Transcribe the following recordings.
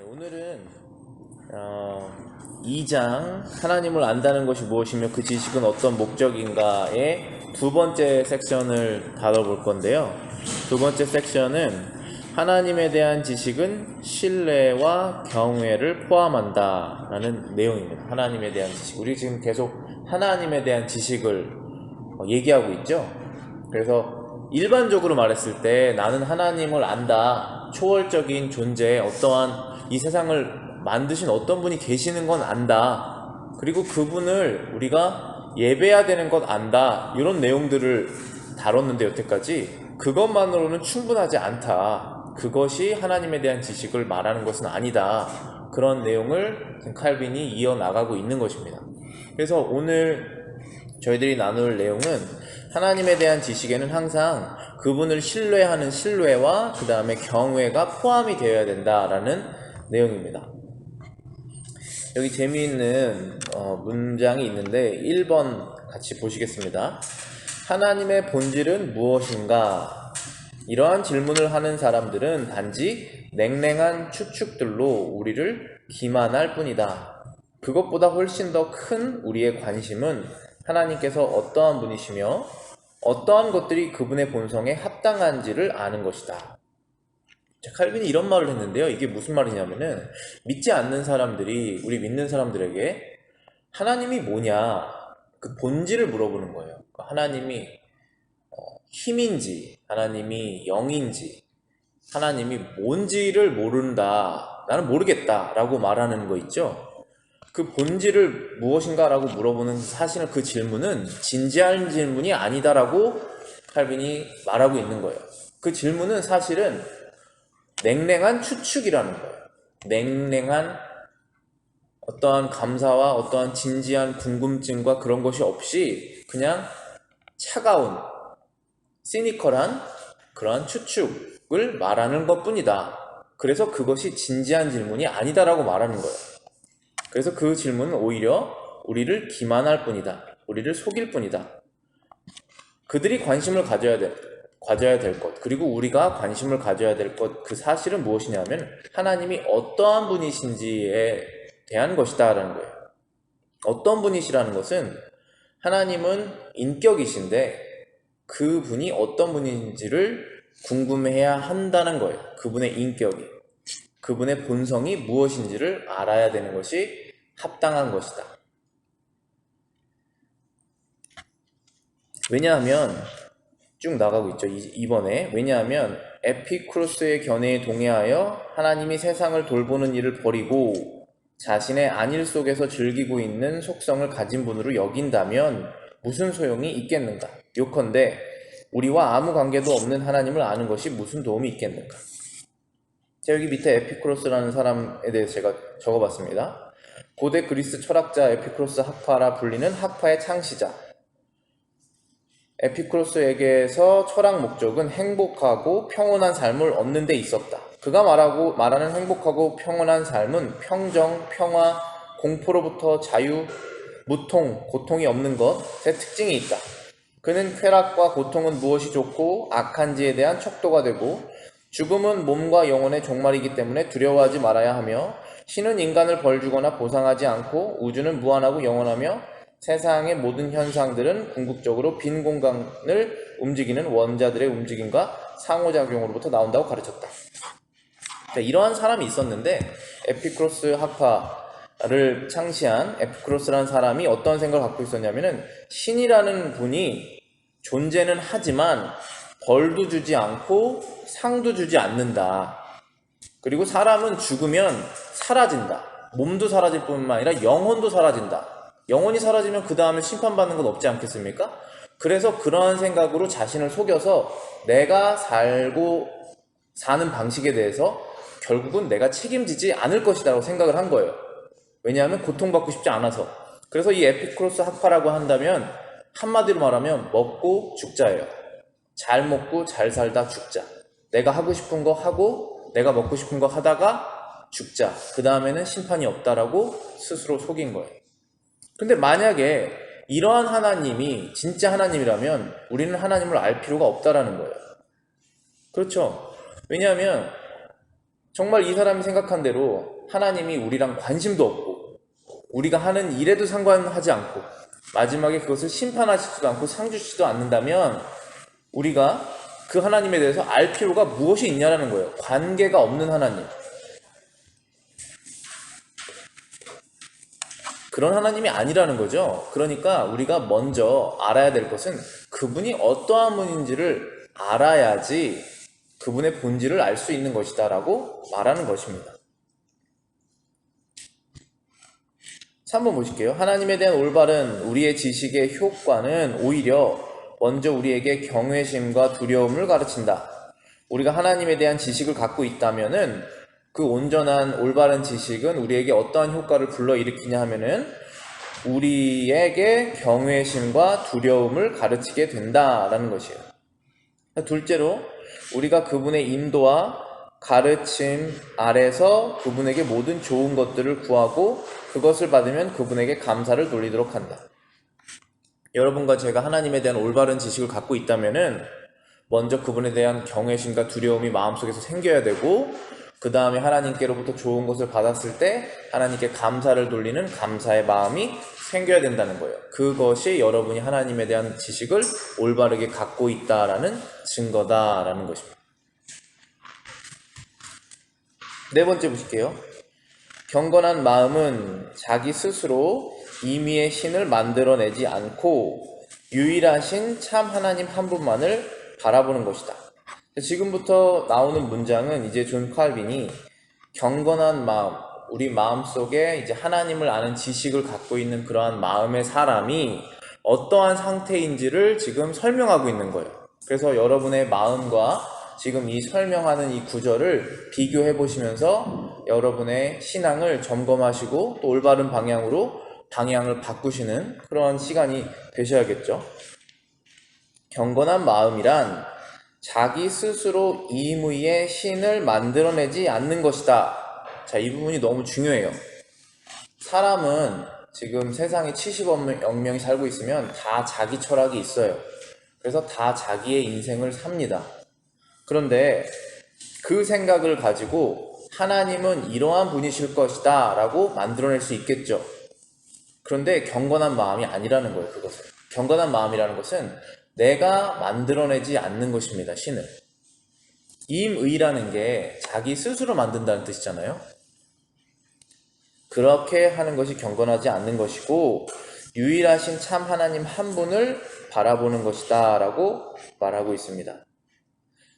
오늘은 2장 하나님을 안다는 것이 무엇이며 그 지식은 어떤 목적인가의 두 번째 섹션을 다뤄볼 건데요. 두 번째 섹션은 하나님에 대한 지식은 신뢰와 경외를 포함한다 라는 내용입니다. 하나님에 대한 지식, 우리 지금 계속 하나님에 대한 지식을 얘기하고 있죠. 그래서 일반적으로 말했을 때 나는 하나님을 안다, 초월적인 존재, 어떠한 이 세상을 만드신 어떤 분이 계시는 건 안다, 그리고 그분을 우리가 예배해야 되는 것 안다, 이런 내용들을 다뤘는데 여태까지 그것만으로는 충분하지 않다, 그것이 하나님에 대한 지식을 말하는 것은 아니다, 그런 내용을 칼빈이 이어나가고 있는 것입니다. 그래서 오늘 저희들이 나눌 내용은 하나님에 대한 지식에는 항상 그분을 신뢰하는 신뢰와 그 다음에 경외가 포함이 되어야 된다라는 내용입니다. 여기 재미있는 문장이 있는데 1번 같이 보시겠습니다. 하나님의 본질은 무엇인가? 이러한 질문을 하는 사람들은 단지 냉랭한 추측들로 우리를 기만할 뿐이다. 그것보다 훨씬 더 큰 우리의 관심은 하나님께서 어떠한 분이시며 어떠한 것들이 그분의 본성에 합당한지를 아는 것이다. 칼빈이 이런 말을 했는데요. 이게 무슨 말이냐면은 믿지 않는 사람들이 우리 믿는 사람들에게 하나님이 뭐냐, 그 본질을 물어보는 거예요. 하나님이 힘인지, 하나님이 영인지, 하나님이 뭔지를 모른다, 나는 모르겠다 라고 말하는 거 있죠. 그 본질을 무엇인가 라고 물어보는 사실은 그 질문은 진지한 질문이 아니다라고 칼빈이 말하고 있는 거예요. 그 질문은 사실은 냉랭한 추측이라는 거예요. 냉랭한 어떠한 감사와 어떠한 진지한 궁금증과 그런 것이 없이 그냥 차가운 시니컬한 그러한 추측을 말하는 것 뿐이다. 그래서 그것이 진지한 질문이 아니다라고 말하는 거예요. 그래서 그 질문은 오히려 우리를 기만할 뿐이다, 우리를 속일 뿐이다. 그들이 관심을 가져야 될 것, 그리고 우리가 관심을 가져야 될 것, 그 사실은 무엇이냐면 하나님이 어떠한 분이신지에 대한 것이다 라는 거예요. 어떤 분이시라는 것은 하나님은 인격이신데 그 분이 어떤 분인지를 궁금해야 한다는 거예요. 그분의 인격이, 그분의 본성이 무엇인지를 알아야 되는 것이 합당한 것이다. 왜냐하면 쭉 나가고 있죠. 이번에 왜냐하면 에피쿠로스의 견해에 동의하여 하나님이 세상을 돌보는 일을 버리고 자신의 안일 속에서 즐기고 있는 속성을 가진 분으로 여긴다면 무슨 소용이 있겠는가? 요컨대 우리와 아무 관계도 없는 하나님을 아는 것이 무슨 도움이 있겠는가? 제가 여기 밑에 에피쿠로스라는 사람에 대해서 제가 적어봤습니다. 고대 그리스 철학자 에피쿠로스 학파라 불리는 학파의 창시자. 에피쿠로스에게서 철학 목적은 행복하고 평온한 삶을 얻는 데 있었다. 그가 말하는 행복하고 평온한 삶은 평정, 평화, 공포로부터 자유, 무통, 고통이 없는 것의 특징이 있다. 그는 쾌락과 고통은 무엇이 좋고 악한지에 대한 척도가 되고 죽음은 몸과 영혼의 종말이기 때문에 두려워하지 말아야 하며 신은 인간을 벌주거나 보상하지 않고 우주는 무한하고 영원하며 세상의 모든 현상들은 궁극적으로 빈 공간을 움직이는 원자들의 움직임과 상호작용으로부터 나온다고 가르쳤다. 자, 이러한 사람이 있었는데 에피쿠로스 학파를 창시한 에피쿠로스라는 사람이 어떤 생각을 갖고 있었냐면은 신이라는 분이 존재는 하지만 벌도 주지 않고 상도 주지 않는다. 그리고 사람은 죽으면 사라진다. 몸도 사라질 뿐만 아니라 영혼도 사라진다. 영혼이 사라지면 그 다음에 심판받는 건 없지 않겠습니까? 그래서 그러한 생각으로 자신을 속여서 내가 살고 사는 방식에 대해서 결국은 내가 책임지지 않을 것이다 라고 생각을 한 거예요. 왜냐하면 고통받고 싶지 않아서. 그래서 이 에피쿠로스 학파라고 한다면 한마디로 말하면 먹고 죽자예요. 잘 먹고 잘 살다 죽자. 내가 하고 싶은 거 하고 내가 먹고 싶은 거 하다가 죽자. 그 다음에는 심판이 없다라고 스스로 속인 거예요. 근데 만약에 이러한 하나님이 진짜 하나님이라면 우리는 하나님을 알 필요가 없다라는 거예요. 그렇죠? 왜냐하면 정말 이 사람이 생각한 대로 하나님이 우리랑 관심도 없고 우리가 하는 일에도 상관하지 않고 마지막에 그것을 심판하시지도 않고 상 주시지도 않는다면 우리가 그 하나님에 대해서 알 필요가 무엇이 있냐라는 거예요. 관계가 없는 하나님. 그런 하나님이 아니라는 거죠. 그러니까 우리가 먼저 알아야 될 것은 그분이 어떠한 분인지를 알아야지 그분의 본질을 알 수 있는 것이다 라고 말하는 것입니다. 3번 보실게요. 하나님에 대한 올바른 우리의 지식의 효과는 오히려 먼저 우리에게 경외심과 두려움을 가르친다. 우리가 하나님에 대한 지식을 갖고 있다면은 그 온전한 올바른 지식은 우리에게 어떠한 효과를 불러일으키냐 하면은 우리에게 경외심과 두려움을 가르치게 된다라는 것이에요. 둘째로 우리가 그분의 인도와 가르침 아래서 그분에게 모든 좋은 것들을 구하고 그것을 받으면 그분에게 감사를 돌리도록 한다. 여러분과 제가 하나님에 대한 올바른 지식을 갖고 있다면은 먼저 그분에 대한 경외심과 두려움이 마음속에서 생겨야 되고 그 다음에 하나님께로부터 좋은 것을 받았을 때 하나님께 감사를 돌리는 감사의 마음이 생겨야 된다는 거예요. 그것이 여러분이 하나님에 대한 지식을 올바르게 갖고 있다라는 증거다라는 것입니다. 네 번째 보실게요. 경건한 마음은 자기 스스로 임의의 신을 만들어내지 않고 유일하신 참 하나님 한 분만을 바라보는 것이다. 지금부터 나오는 문장은 이제 존 칼빈이 경건한 마음, 우리 마음속에 이제 하나님을 아는 지식을 갖고 있는 그러한 마음의 사람이 어떠한 상태인지를 지금 설명하고 있는 거예요. 그래서 여러분의 마음과 지금 이 설명하는 이 구절을 비교해 보시면서 여러분의 신앙을 점검하시고 또 올바른 방향으로 방향을 바꾸시는 그런 시간이 되셔야겠죠. 경건한 마음이란 자기 스스로 임의의 신을 만들어내지 않는 것이다. 자, 이 부분이 너무 중요해요. 사람은 지금 세상에 70억 명이 살고 있으면 다 자기 철학이 있어요. 그래서 다 자기의 인생을 삽니다. 그런데 그 생각을 가지고 하나님은 이러한 분이실 것이다 라고 만들어낼 수 있겠죠. 그런데 경건한 마음이 아니라는 거예요. 그것은 경건한 마음이라는 것은 내가 만들어내지 않는 것입니다. 신을. 임의라는 게 자기 스스로 만든다는 뜻이잖아요. 그렇게 하는 것이 경건하지 않는 것이고 유일하신 참 하나님 한 분을 바라보는 것이다 라고 말하고 있습니다.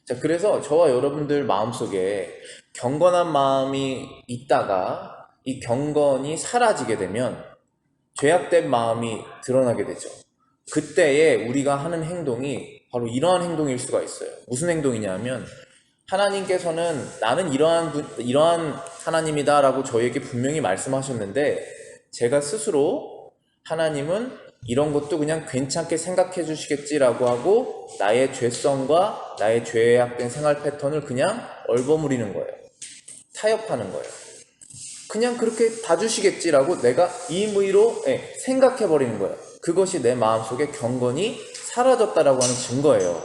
자, 그래서 저와 여러분들 마음속에 경건한 마음이 있다가 이 경건이 사라지게 되면 죄악된 마음이 드러나게 되죠. 그때에 우리가 하는 행동이 바로 이러한 행동일 수가 있어요. 무슨 행동이냐면 하나님께서는 나는 이러한 하나님이다 라고 저희에게 분명히 말씀하셨는데 제가 스스로 하나님은 이런 것도 그냥 괜찮게 생각해 주시겠지라고 하고 나의 죄성과 나의 죄악된 생활 패턴을 그냥 얼버무리는 거예요. 타협하는 거예요. 그냥 그렇게 봐주시겠지라고 내가 임의로 생각해버리는 거예요. 그것이 내 마음속에 경건이 사라졌다라고 하는 증거예요.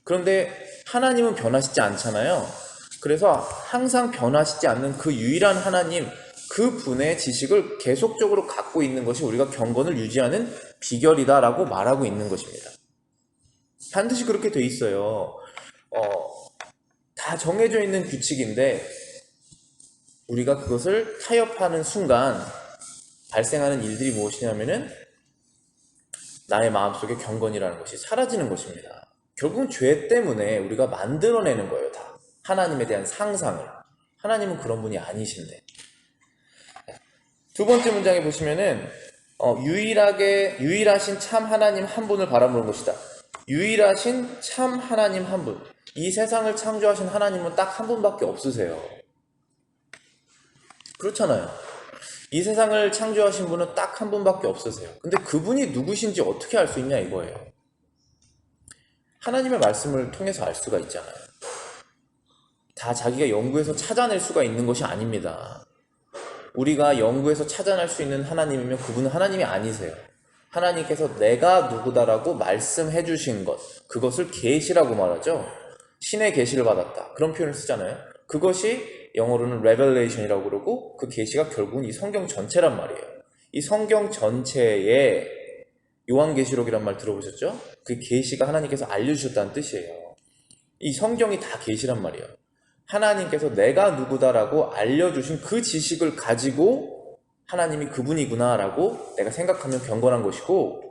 그런데 하나님은 변하시지 않잖아요. 그래서 항상 변하시지 않는 그 유일한 하나님, 그 분의 지식을 계속적으로 갖고 있는 것이 우리가 경건을 유지하는 비결이다라고 말하고 있는 것입니다. 반드시 그렇게 돼 있어요. 다 정해져 있는 규칙인데 우리가 그것을 타협하는 순간 발생하는 일들이 무엇이냐면은 나의 마음속에 경건이라는 것이 사라지는 것입니다. 결국은 죄 때문에 우리가 만들어내는 거예요. 다 하나님에 대한 상상을. 하나님은 그런 분이 아니신데. 두 번째 문장에 보시면은 유일하신 참 하나님 한 분을 바라보는 것이다. 유일하신 참 하나님 한 분. 이 세상을 창조하신 하나님은 딱 한 분밖에 없으세요. 그렇잖아요. 이 세상을 창조하신 분은 딱 한 분밖에 없으세요. 근데 그분이 누구신지 어떻게 알 수 있냐 이거예요. 하나님의 말씀을 통해서 알 수가 있잖아요. 다 자기가 연구해서 찾아낼 수가 있는 것이 아닙니다. 우리가 연구해서 찾아낼 수 있는 하나님이면 그분은 하나님이 아니세요. 하나님께서 내가 누구다라고 말씀해 주신 것, 그것을 계시라고 말하죠. 신의 계시를 받았다. 그런 표현을 쓰잖아요. 그것이 영어로는 revelation이라고 그러고 그 계시가 결국은 이 성경 전체란 말이에요. 이 성경 전체에 요한계시록이란 말 들어보셨죠? 그 계시가 하나님께서 알려주셨다는 뜻이에요. 이 성경이 다 계시란 말이에요. 하나님께서 내가 누구다라고 알려주신 그 지식을 가지고 하나님이 그분이구나 라고 내가 생각하면 경건한 것이고,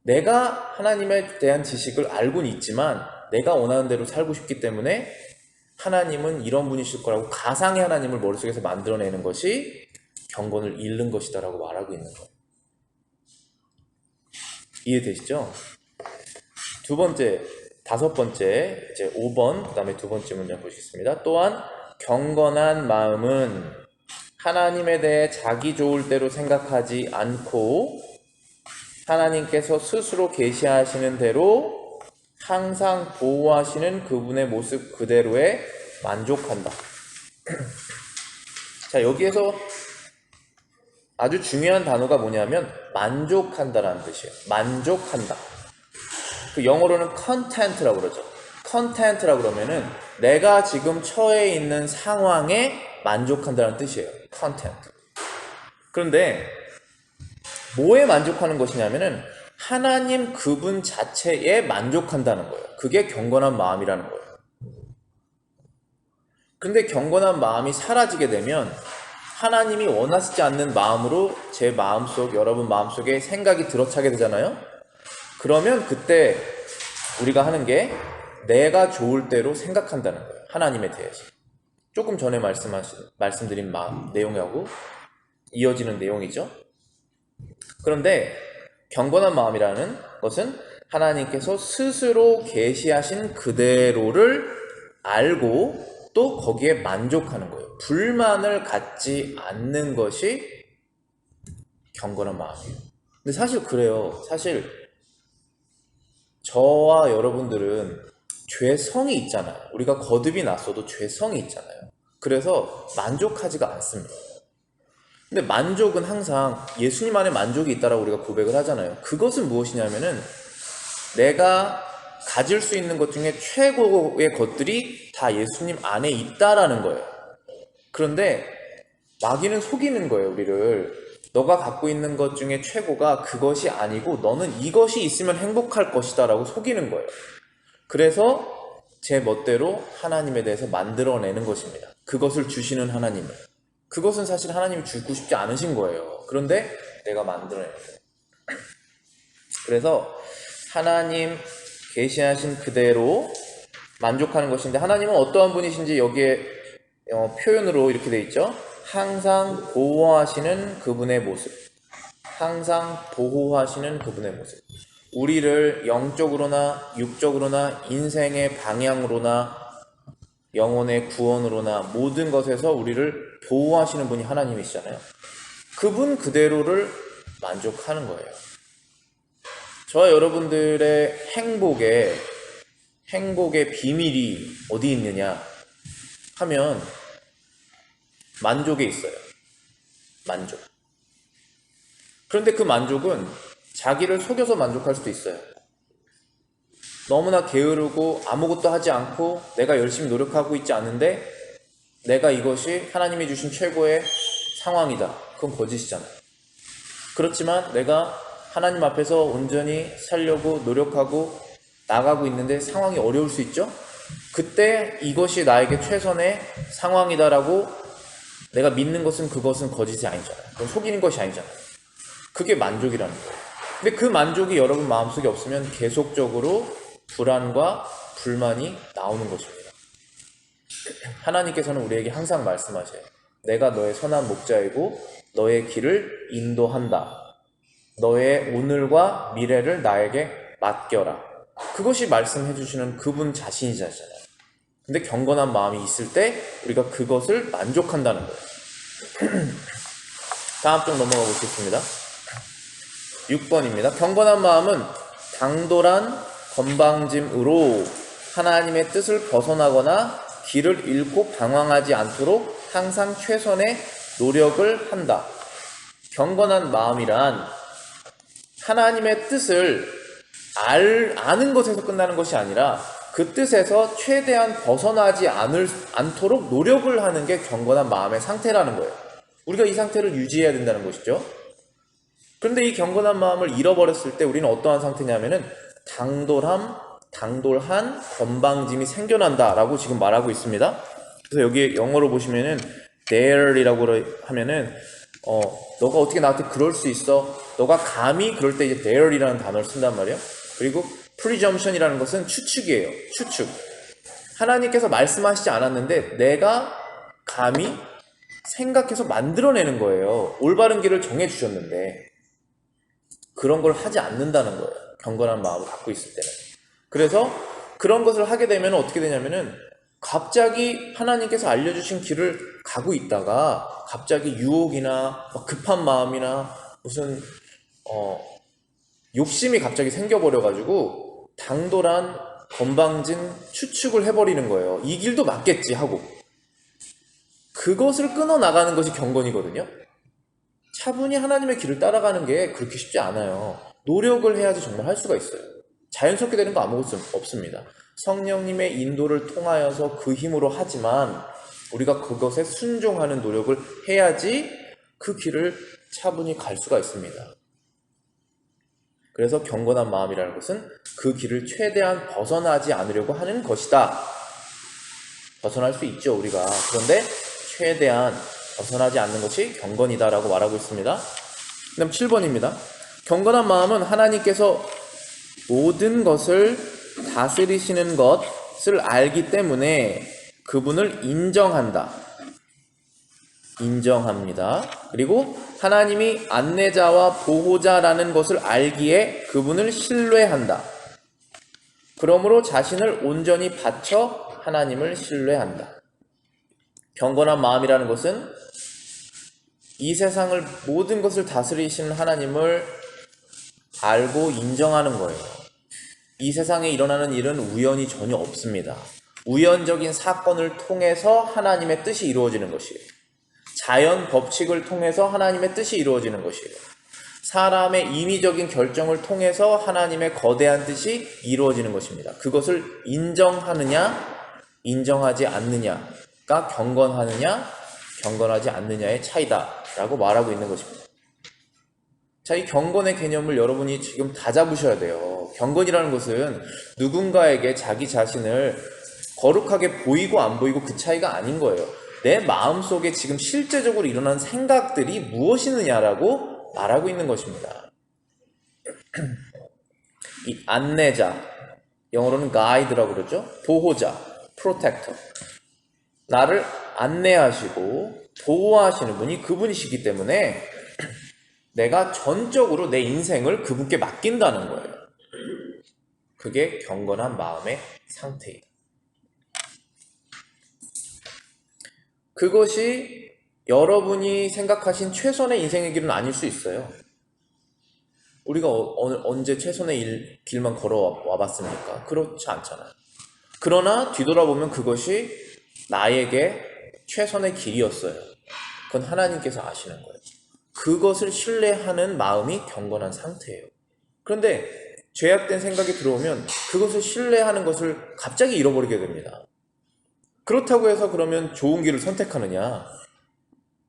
내가 하나님에 대한 지식을 알고는 있지만 내가 원하는 대로 살고 싶기 때문에 하나님은 이런 분이실 거라고 가상의 하나님을 머릿속에서 만들어내는 것이 경건을 잃는 것이다 라고 말하고 있는 거예요. 이해되시죠? 두 번째, 다섯 번째, 이제 5번, 그 다음에 두 번째 문장 보시겠습니다. 또한 경건한 마음은 하나님에 대해 자기 좋을 대로 생각하지 않고 하나님께서 스스로 계시하시는 대로 항상 보호하시는 그분의 모습 그대로에 만족한다. 자, 여기에서 아주 중요한 단어가 뭐냐면 만족한다라는 뜻이에요. 만족한다. 그 영어로는 content라고 그러죠. content라고 그러면은 내가 지금 처해 있는 상황에 만족한다는 뜻이에요. content. 그런데 뭐에 만족하는 것이냐면은 하나님 그분 자체에 만족한다는 거예요. 그게 경건한 마음이라는 거예요. 근데 경건한 마음이 사라지게 되면 하나님이 원하시지 않는 마음으로 제 마음속, 여러분 마음속에 생각이 들어차게 되잖아요. 그러면 그때 우리가 하는 게 내가 좋을 대로 생각한다는 거예요. 하나님에 대해서. 조금 전에 말씀드린 내용하고 이어지는 내용이죠. 그런데 경건한 마음이라는 것은 하나님께서 스스로 계시하신 그대로를 알고 또 거기에 만족하는 거예요. 불만을 갖지 않는 것이 경건한 마음이에요. 근데 사실 그래요. 사실 저와 여러분들은 죄성이 있잖아요. 우리가 거듭이 났어도 죄성이 있잖아요. 그래서 만족하지가 않습니다. 근데 만족은 항상 예수님 안에 만족이 있다라고 우리가 고백을 하잖아요. 그것은 무엇이냐면은 내가 가질 수 있는 것 중에 최고의 것들이 다 예수님 안에 있다라는 거예요. 그런데 마귀는 속이는 거예요, 우리를. 너가 갖고 있는 것 중에 최고가 그것이 아니고 너는 이것이 있으면 행복할 것이다 라고 속이는 거예요. 그래서 제 멋대로 하나님에 대해서 만들어내는 것입니다. 그것을 주시는 하나님을. 그것은 사실 하나님이 주고 싶지 않으신 거예요. 그런데 내가 만들어내는 거예요. 그래서 하나님 계시하신 그대로 만족하는 것인데, 하나님은 어떠한 분이신지 여기에 표현으로 이렇게 돼 있죠. 항상 보호하시는 그분의 모습. 항상 보호하시는 그분의 모습. 우리를 영적으로나 육적으로나 인생의 방향으로나 영혼의 구원으로나 모든 것에서 우리를 보호하시는 분이 하나님이시잖아요. 그분 그대로를 만족하는 거예요. 저와 여러분들의 행복의 비밀이 어디 있느냐 하면 만족에 있어요. 만족. 그런데 그 만족은 자기를 속여서 만족할 수도 있어요. 너무나 게으르고 아무것도 하지 않고 내가 열심히 노력하고 있지 않은데 내가 이것이 하나님이 주신 최고의 상황이다. 그건 거짓이잖아요. 그렇지만 내가 하나님 앞에서 온전히 살려고 노력하고 나가고 있는데 상황이 어려울 수 있죠? 그때 이것이 나에게 최선의 상황이다라고 내가 믿는 것은 그것은 거짓이 아니잖아요. 그건 속이는 것이 아니잖아요. 그게 만족이라는 거예요. 근데 그 만족이 여러분 마음속에 없으면 계속적으로 불안과 불만이 나오는 것입니다. 하나님께서는 우리에게 항상 말씀하세요. 내가 너의 선한 목자이고 너의 길을 인도한다. 너의 오늘과 미래를 나에게 맡겨라. 그것이 말씀해 주시는 그분 자신이잖아요. 근데 경건한 마음이 있을 때 우리가 그것을 만족한다는 거예요. 다음 쪽 넘어가 보겠습니다. 6번입니다. 경건한 마음은 당돌한 건방짐으로 하나님의 뜻을 벗어나거나 길을 잃고 방황하지 않도록 항상 최선의 노력을 한다. 경건한 마음이란 하나님의 뜻을 아는 것에서 끝나는 것이 아니라 그 뜻에서 최대한 벗어나지 않도록 노력을 하는 게 경건한 마음의 상태라는 거예요. 우리가 이 상태를 유지해야 된다는 것이죠. 그런데 이 경건한 마음을 잃어버렸을 때 우리는 어떠한 상태냐면은 당돌한 건방짐이 생겨난다라고 지금 말하고 있습니다. 그래서 여기 영어로 보시면은 dare이라고 하면은 너가 어떻게 나한테 그럴 수 있어? 너가 감히 그럴 때 이제 dare이라는 단어를 쓴단 말이에요. 그리고 presumption이라는 것은 추측이에요. 추측. 하나님께서 말씀하시지 않았는데 내가 감히 생각해서 만들어내는 거예요. 올바른 길을 정해주셨는데 그런 걸 하지 않는다는 거예요. 경건한 마음을 갖고 있을 때는. 그래서 그런 것을 하게 되면 어떻게 되냐면은 갑자기 하나님께서 알려주신 길을 가고 있다가 갑자기 유혹이나 급한 마음이나 무슨 욕심이 갑자기 생겨버려가지고 당돌한 건방진 추측을 해버리는 거예요. 이 길도 맞겠지 하고. 그것을 끊어나가는 것이 경건이거든요. 차분히 하나님의 길을 따라가는 게 그렇게 쉽지 않아요. 노력을 해야지 정말 할 수가 있어요. 자연스럽게 되는 거 아무것도 없습니다. 성령님의 인도를 통하여서 그 힘으로 하지만 우리가 그것에 순종하는 노력을 해야지 그 길을 차분히 갈 수가 있습니다. 그래서 경건한 마음이라는 것은 그 길을 최대한 벗어나지 않으려고 하는 것이다. 벗어날 수 있죠, 우리가. 그런데 최대한 벗어나지 않는 것이 경건이다라고 말하고 있습니다. 그 다음 7번입니다. 경건한 마음은 하나님께서 모든 것을 다스리시는 것을 알기 때문에 그분을 인정합니다. 그리고 하나님이 안내자와 보호자라는 것을 알기에 그분을 신뢰한다. 그러므로 자신을 온전히 바쳐 하나님을 신뢰한다. 경건한 마음이라는 것은 이 세상을 모든 것을 다스리시는 하나님을 알고 인정하는 거예요. 이 세상에 일어나는 일은 우연이 전혀 없습니다. 우연적인 사건을 통해서 하나님의 뜻이 이루어지는 것이에요. 자연 법칙을 통해서 하나님의 뜻이 이루어지는 것이에요. 사람의 인위적인 결정을 통해서 하나님의 거대한 뜻이 이루어지는 것입니다. 그것을 인정하느냐, 인정하지 않느냐가 경건하느냐, 경건하지 않느냐의 차이다라고 말하고 있는 것입니다. 자, 이 경건의 개념을 여러분이 지금 다 잡으셔야 돼요. 경건이라는 것은 누군가에게 자기 자신을 거룩하게 보이고 안 보이고 그 차이가 아닌 거예요. 내 마음속에 지금 실제적으로 일어난 생각들이 무엇이느냐라고 말하고 있는 것입니다. 이 안내자, 영어로는 guide라고 그러죠. 보호자, protector. 나를 안내하시고 보호하시는 분이 그분이시기 때문에 내가 전적으로 내 인생을 그분께 맡긴다는 거예요. 그게 경건한 마음의 상태이다. 그것이 여러분이 생각하신 최선의 인생의 길은 아닐 수 있어요. 우리가 언제 최선의 길만 걸어와 봤습니까? 그렇지 않잖아요. 그러나 뒤돌아보면 그것이 나에게 최선의 길이었어요. 그건 하나님께서 아시는 거예요. 그것을 신뢰하는 마음이 경건한 상태예요. 그런데 죄악된 생각이 들어오면 그것을 신뢰하는 것을 갑자기 잃어버리게 됩니다. 그렇다고 해서 그러면 좋은 길을 선택하느냐?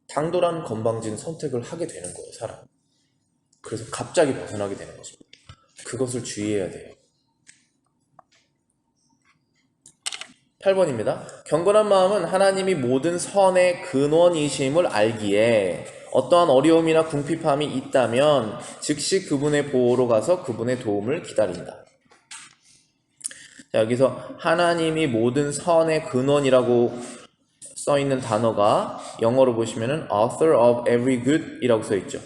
당돌한 건방진 선택을 하게 되는 거예요, 사람. 그래서 갑자기 벗어나게 되는 것입니다. 그것을 주의해야 돼요. 8번입니다. 경건한 마음은 하나님이 모든 선의 근원이심을 알기에 어떠한 어려움이나 궁핍함이 있다면 즉시 그분의 보호로 가서 그분의 도움을 기다린다. 자, 여기서 하나님이 모든 선의 근원이라고 써있는 단어가 영어로 보시면은 author of every good 이라고 써있죠.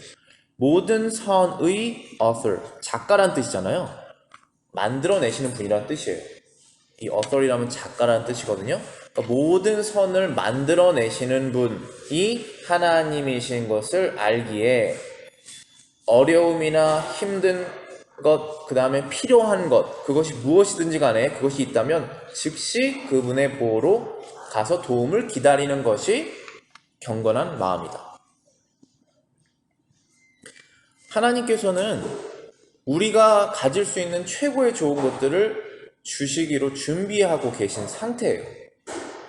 모든 선의 author, 작가란 뜻이잖아요. 만들어내시는 분이란 뜻이에요. 이 author이라면 작가라는 뜻이거든요. 그러니까 모든 선을 만들어내시는 분이 하나님이신 것을 알기에 어려움이나 힘든 것, 그 다음에 필요한 것, 그것이 무엇이든지 간에 그것이 있다면 즉시 그분의 보호로 가서 도움을 기다리는 것이 경건한 마음이다. 하나님께서는 우리가 가질 수 있는 최고의 좋은 것들을 주시기로 준비하고 계신 상태예요.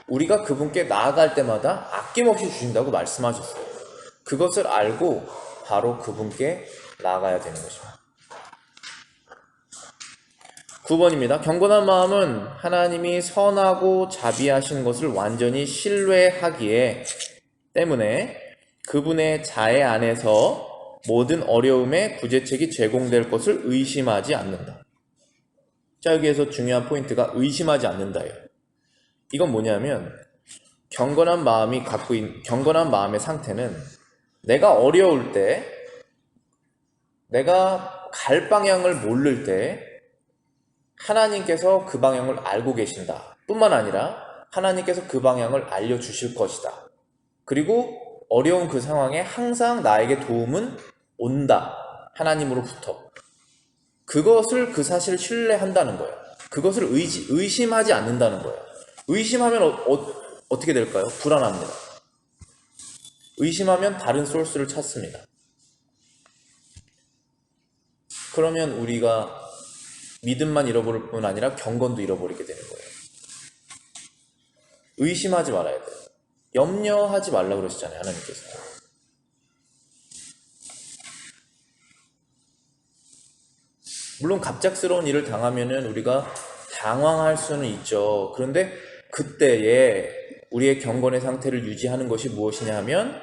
우리가 그분께 나아갈 때마다 아낌없이 주신다고 말씀하셨어요. 그것을 알고 바로 그분께 나아가야 되는 것입니다. 9번입니다. 경건한 마음은 하나님이 선하고 자비하신 것을 완전히 신뢰하기에 때문에 그분의 자애 안에서 모든 어려움의 구제책이 제공될 것을 의심하지 않는다. 자, 여기에서 중요한 포인트가 의심하지 않는다예요. 이건 뭐냐면 경건한 마음의 상태는 내가 어려울 때, 내가 갈 방향을 모를 때 하나님께서 그 방향을 알고 계신다. 뿐만 아니라 하나님께서 그 방향을 알려주실 것이다. 그리고 어려운 그 상황에 항상 나에게 도움은 온다. 하나님으로부터. 그것을 그 사실을 신뢰한다는 거예요. 그것을 의심하지 않는다는 거예요. 의심하면 어떻게 될까요? 불안합니다. 의심하면 다른 소스를 찾습니다. 그러면 우리가 믿음만 잃어버릴 뿐 아니라 경건도 잃어버리게 되는 거예요. 의심하지 말아야 돼요. 염려하지 말라고 그러시잖아요, 하나님께서. 물론 갑작스러운 일을 당하면은 우리가 당황할 수는 있죠. 그런데 그때에 우리의 경건의 상태를 유지하는 것이 무엇이냐 하면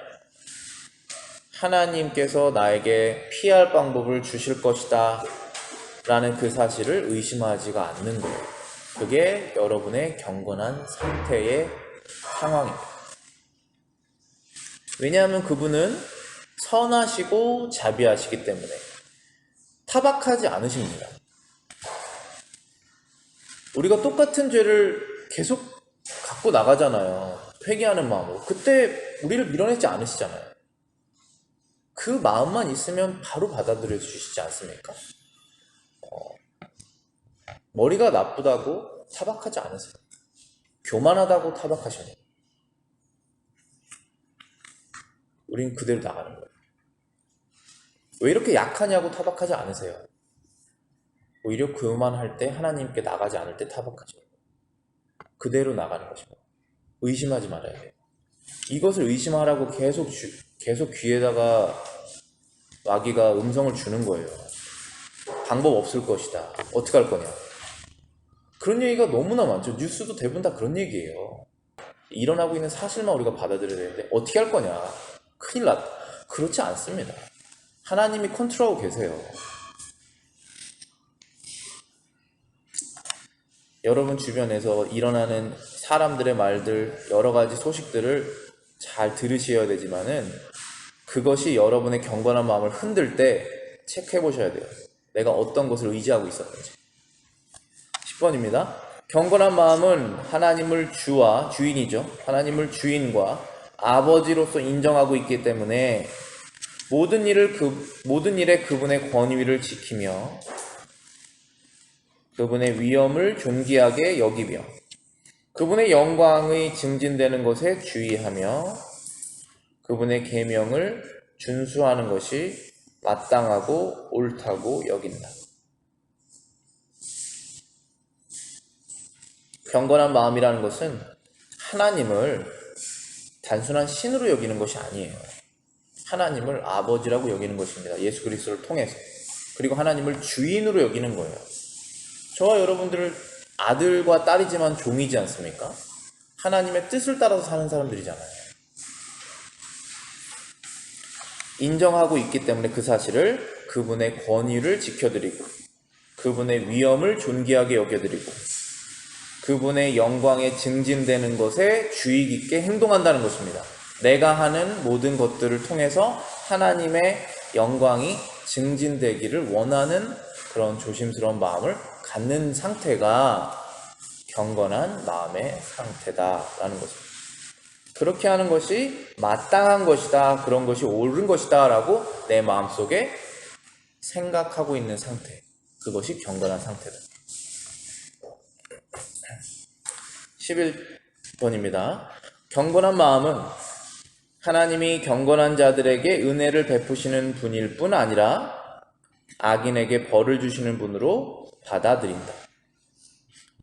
하나님께서 나에게 피할 방법을 주실 것이다 라는 그 사실을 의심하지가 않는 거예요. 그게 여러분의 경건한 상태의 상황입니다. 왜냐하면 그분은 선하시고 자비하시기 때문에 타박하지 않으십니다. 우리가 똑같은 죄를 계속 갖고 나가잖아요. 회개하는 마음으로. 그때 우리를 밀어내지 않으시잖아요. 그 마음만 있으면 바로 받아들여 주시지 않습니까? 머리가 나쁘다고 타박하지 않으세요. 교만하다고 타박하시네요. 우린 그대로 나가는 거예요. 왜 이렇게 약하냐고 타박하지 않으세요. 오히려 교만할 때 하나님께 나가지 않을 때 타박하죠. 그대로 나가는 것입니다. 의심하지 말아야 돼요. 이것을 의심하라고 계속 귀에다가 마귀가 음성을 주는 거예요. 방법 없을 것이다. 어떻게 할 거냐. 그런 얘기가 너무나 많죠. 뉴스도 대부분 다 그런 얘기예요. 일어나고 있는 사실만 우리가 받아들여야 되는데 어떻게 할 거냐. 큰일 났다. 그렇지 않습니다. 하나님이 컨트롤하고 계세요. 여러분 주변에서 일어나는 사람들의 말들, 여러 가지 소식들을 잘 들으셔야 되지만은 그것이 여러분의 경건한 마음을 흔들 때 체크해 보셔야 돼요. 내가 어떤 것을 의지하고 있었는지. 10번입니다. 경건한 마음은 하나님을 주와 주인이죠. 하나님을 주인과 아버지로서 인정하고 있기 때문에 모든 일에 그분의 권위를 지키며 그분의 위엄을 존귀하게 여기며 그분의 영광의 증진되는 것에 주의하며 그분의 계명을 준수하는 것이 마땅하고 옳다고 여긴다. 경건한 마음이라는 것은 하나님을 단순한 신으로 여기는 것이 아니에요. 하나님을 아버지라고 여기는 것입니다. 예수 그리스도를 통해서. 그리고 하나님을 주인으로 여기는 거예요. 저와 여러분들을 아들과 딸이지만 종이지 않습니까? 하나님의 뜻을 따라서 사는 사람들이잖아요. 인정하고 있기 때문에 그 사실을 그분의 권위를 지켜드리고 그분의 위엄을 존귀하게 여겨드리고 그분의 영광에 증진되는 것에 주의 깊게 행동한다는 것입니다. 내가 하는 모든 것들을 통해서 하나님의 영광이 증진되기를 원하는 그런 조심스러운 마음을 갖는 상태가 경건한 마음의 상태다라는 것입니다. 그렇게 하는 것이 마땅한 것이다, 그런 것이 옳은 것이다 라고 내 마음속에 생각하고 있는 상태, 그것이 경건한 상태다. 11번입니다. 경건한 마음은 하나님이 경건한 자들에게 은혜를 베푸시는 분일 뿐 아니라 악인에게 벌을 주시는 분으로 받아들인다.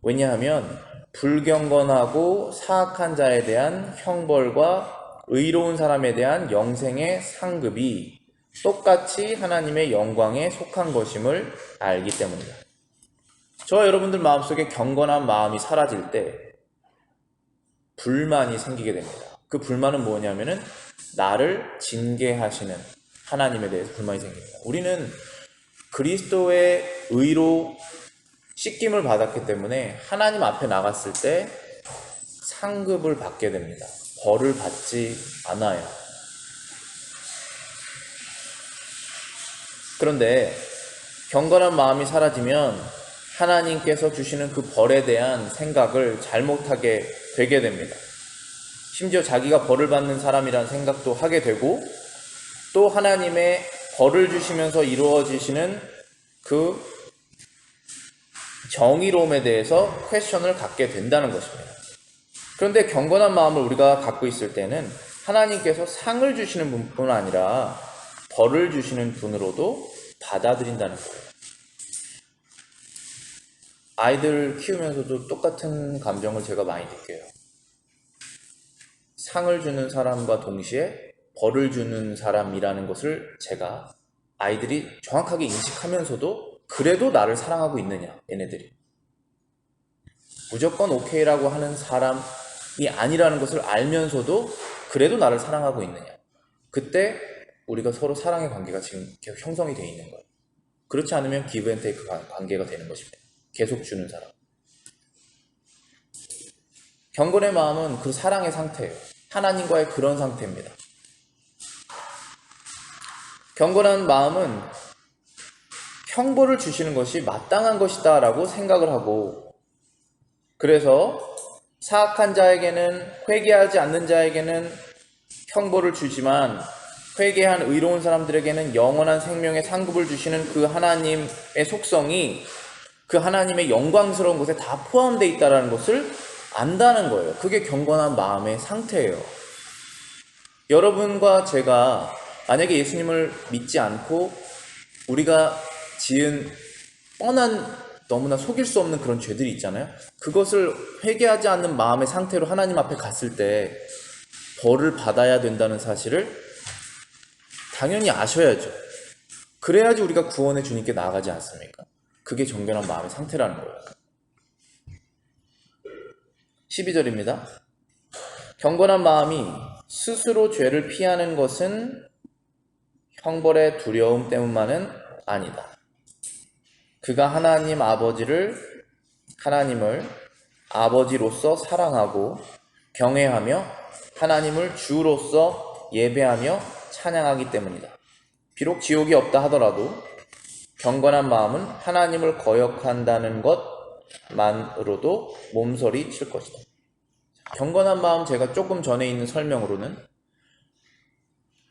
왜냐하면 불경건하고 사악한 자에 대한 형벌과 의로운 사람에 대한 영생의 상급이 똑같이 하나님의 영광에 속한 것임을 알기 때문이다. 저와 여러분들 마음속에 경건한 마음이 사라질 때 불만이 생기게 됩니다. 그 불만은 뭐냐면은 나를 징계하시는 하나님에 대해서 불만이 생깁니다. 우리는 그리스도의 의로 씻김을 받았기 때문에 하나님 앞에 나갔을 때 상급을 받게 됩니다. 벌을 받지 않아요. 그런데 경건한 마음이 사라지면 하나님께서 주시는 그 벌에 대한 생각을 잘못하게 되게 됩니다. 심지어 자기가 벌을 받는 사람이라는 생각도 하게 되고, 또 하나님의 벌을 주시면서 이루어지시는 그 정의로움에 대해서 퀘스천을 갖게 된다는 것입니다. 그런데 경건한 마음을 우리가 갖고 있을 때는 하나님께서 상을 주시는 분뿐 아니라 벌을 주시는 분으로도 받아들인다는 거예요. 아이들 키우면서도 똑같은 감정을 제가 많이 느껴요. 상을 주는 사람과 동시에 벌을 주는 사람이라는 것을 제가 아이들이 정확하게 인식하면서도 그래도 나를 사랑하고 있느냐, 얘네들이. 무조건 오케이라고 하는 사람이 아니라는 것을 알면서도 그래도 나를 사랑하고 있느냐. 그때 우리가 서로 사랑의 관계가 지금 계속 형성이 되어 있는 거예요. 그렇지 않으면 기브 앤 테이크 관계가 되는 것입니다. 계속 주는 사람. 경건의 마음은 그 사랑의 상태예요. 하나님과의 그런 상태입니다. 경건한 마음은 형벌을 주시는 것이 마땅한 것이다 라고 생각을 하고, 그래서 사악한 자에게는, 회개하지 않는 자에게는 형벌을 주지만 회개한 의로운 사람들에게는 영원한 생명의 상급을 주시는 그 하나님의 속성이 그 하나님의 영광스러운 것에 다 포함되어 있다는 것을 안다는 거예요. 그게 경건한 마음의 상태예요. 여러분과 제가 만약에 예수님을 믿지 않고 우리가 지은 뻔한, 너무나 속일 수 없는 그런 죄들이 있잖아요. 그것을 회개하지 않는 마음의 상태로 하나님 앞에 갔을 때 벌을 받아야 된다는 사실을 당연히 아셔야죠. 그래야지 우리가 구원의 주님께 나아가지 않습니까? 그게 정결한 마음의 상태라는 거예요. 12절입니다. 경건한 마음이 스스로 죄를 피하는 것은 형벌의 두려움 때문만은 아니다. 그가 하나님을 아버지로서 사랑하고 경외하며 하나님을 주로서 예배하며 찬양하기 때문이다. 비록 지옥이 없다 하더라도 경건한 마음은 하나님을 거역한다는 것만으로도 몸서리 칠 것이다. 경건한 마음, 제가 조금 전에 있는 설명으로는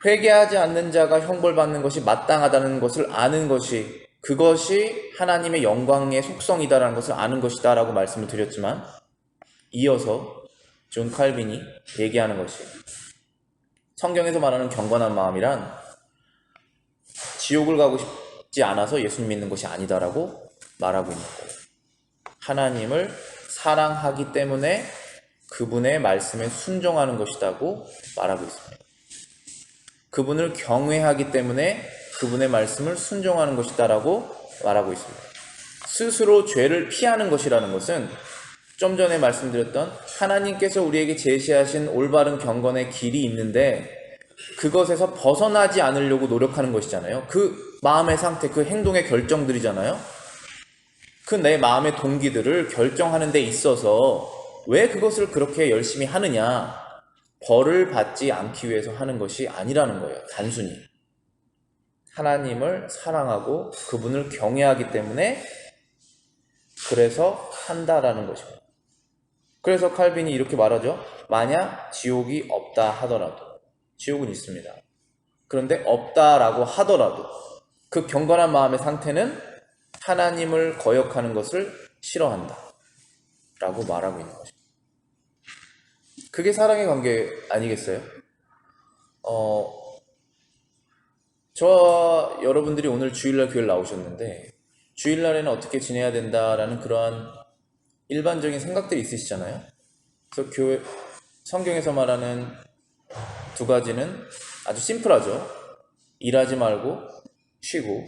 회개하지 않는 자가 형벌받는 것이 마땅하다는 것을 아는 것이, 그것이 하나님의 영광의 속성이다라는 것을 아는 것이다 라고 말씀을 드렸지만, 이어서 존 칼빈이 얘기하는 것이 성경에서 말하는 경건한 마음이란 지옥을 가고 싶지 않아서 예수님 믿는 것이 아니다라고 말하고 있는 거예요. 하나님을 사랑하기 때문에 그분의 말씀에 순종하는 것이라고 말하고 있습니다. 그분을 경외하기 때문에 그분의 말씀을 순종하는 것이다라고 말하고 있습니다. 스스로 죄를 피하는 것이라는 것은 좀 전에 말씀드렸던 하나님께서 우리에게 제시하신 올바른 경건의 길이 있는데 그것에서 벗어나지 않으려고 노력하는 것이잖아요. 그 마음의 상태, 그 행동의 결정들이잖아요. 그 내 마음의 동기들을 결정하는 데 있어서 왜 그것을 그렇게 열심히 하느냐, 벌을 받지 않기 위해서 하는 것이 아니라는 거예요. 단순히 하나님을 사랑하고 그분을 경외하기 때문에 그래서 한다라는 것입니다. 그래서 칼빈이 이렇게 말하죠. 만약 지옥이 없다 하더라도, 지옥은 있습니다. 그런데 없다라고 하더라도 그 경건한 마음의 상태는 하나님을 거역하는 것을 싫어한다 라고 말하고 있는 것입니다. 그게 사랑의 관계 아니겠어요? 저와 여러분들이 오늘 주일날 교회를 나오셨는데 주일날에는 어떻게 지내야 된다라는 그러한 일반적인 생각들이 있으시잖아요. 그래서 성경에서 말하는 두 가지는 아주 심플하죠. 일하지 말고 쉬고,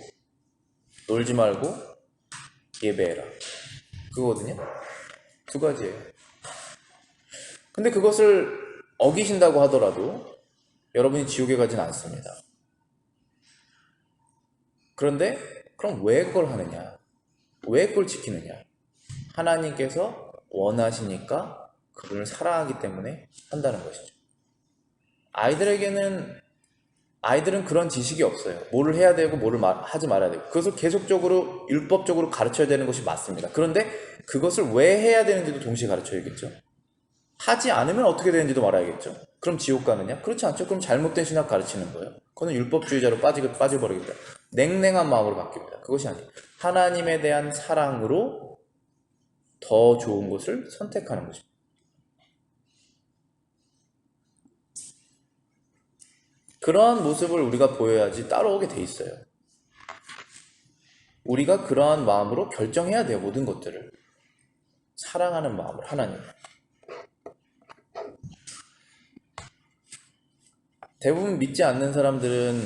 놀지 말고 예배해라. 그거거든요. 두 가지예요. 근데 그것을 어기신다고 하더라도 여러분이 지옥에 가진 않습니다. 그런데 그럼 왜 그걸 하느냐? 왜 그걸 지키느냐? 하나님께서 원하시니까 그분을 사랑하기 때문에 한다는 것이죠. 아이들은 그런 지식이 없어요. 뭐를 해야 되고 뭐를 하지 말아야 되고, 그것을 계속적으로 율법적으로 가르쳐야 되는 것이 맞습니다. 그런데 그것을 왜 해야 되는지도 동시에 가르쳐야겠죠. 하지 않으면 어떻게 되는지도 말아야겠죠. 그럼 지옥 가느냐? 그렇지 않죠. 그럼 잘못된 신학 가르치는 거예요. 그거는 율법주의자로 빠져버리겠다. 냉랭한 마음으로 바뀝니다. 그것이 아니에요. 하나님에 대한 사랑으로 더 좋은 것을 선택하는 것입니다. 그러한 모습을 우리가 보여야지 따라오게 돼 있어요. 우리가 그러한 마음으로 결정해야 돼요. 모든 것들을. 사랑하는 마음을, 하나님. 대부분 믿지 않는 사람들은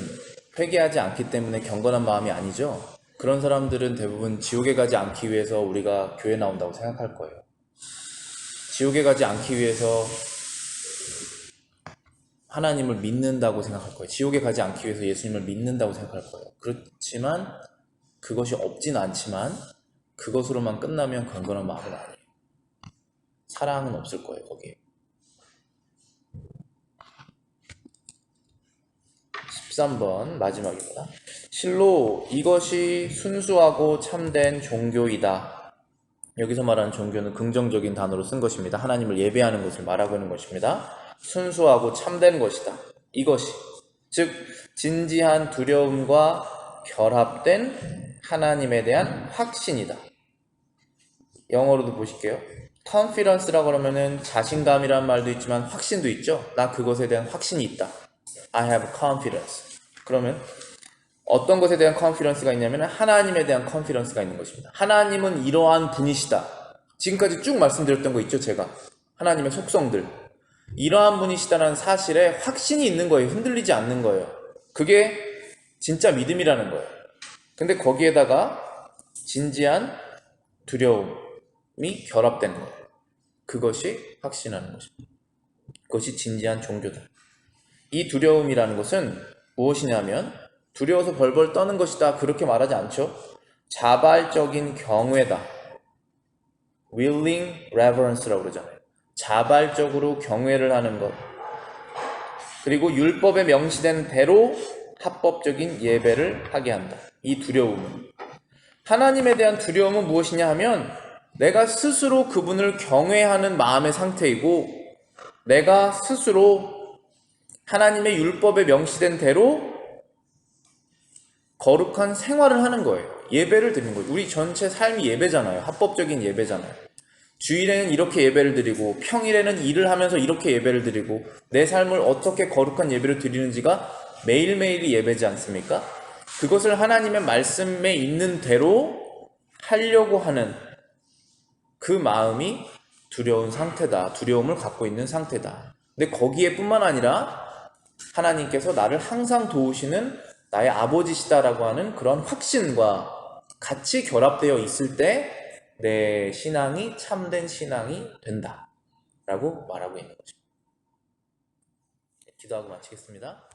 회개하지 않기 때문에 경건한 마음이 아니죠. 그런 사람들은 대부분 지옥에 가지 않기 위해서 우리가 교회 나온다고 생각할 거예요. 지옥에 가지 않기 위해서 하나님을 믿는다고 생각할 거예요. 지옥에 가지 않기 위해서 예수님을 믿는다고 생각할 거예요. 그렇지만 그것이 없진 않지만 그것으로만 끝나면 경건한 마음은 아니에요. 사랑은 없을 거예요, 거기에. 13번 마지막입니다. 실로 이것이 순수하고 참된 종교이다. 여기서 말하는 종교는 긍정적인 단어로 쓴 것입니다. 하나님을 예배하는 것을 말하고 있는 것입니다. 순수하고 참된 것이다. 이것이, 즉 진지한 두려움과 결합된 하나님에 대한 확신이다. 영어로도 보실게요. confidence라고 하면은 자신감이라는 말도 있지만 확신도 있죠. 나 그것에 대한 확신이 있다. I have confidence. 그러면 어떤 것에 대한 confidence가 있냐면 하나님에 대한 confidence가 있는 것입니다. 하나님은 이러한 분이시다. 지금까지 쭉 말씀드렸던 거 있죠, 제가. 하나님의 속성들. 이러한 분이시다는 사실에 확신이 있는 거예요. 흔들리지 않는 거예요. 그게 진짜 믿음이라는 거예요. 근데 거기에다가 진지한 두려움이 결합된 거예요. 그것이 확신하는 것입니다. 그것이 진지한 종교다. 이 두려움이라는 것은 무엇이냐면 두려워서 벌벌 떠는 것이다. 그렇게 말하지 않죠. 자발적인 경외다. willing reverence라고 그러잖아요. 자발적으로 경외를 하는 것. 그리고 율법에 명시된 대로 합법적인 예배를 하게 한다. 이 두려움은. 하나님에 대한 두려움은 무엇이냐 하면 내가 스스로 그분을 경외하는 마음의 상태이고 내가 스스로 하나님의 율법에 명시된 대로 거룩한 생활을 하는 거예요. 예배를 드리는 거예요. 우리 전체 삶이 예배잖아요. 합법적인 예배잖아요. 주일에는 이렇게 예배를 드리고 평일에는 일을 하면서 이렇게 예배를 드리고 내 삶을 어떻게 거룩한 예배를 드리는지가 매일매일이 예배지 않습니까? 그것을 하나님의 말씀에 있는 대로 하려고 하는 그 마음이 두려운 상태다. 두려움을 갖고 있는 상태다. 근데 거기에 뿐만 아니라 하나님께서 나를 항상 도우시는 나의 아버지시다라고 하는 그런 확신과 같이 결합되어 있을 때 내 신앙이 참된 신앙이 된다 라고 말하고 있는 것입니다. 기도하고 마치겠습니다.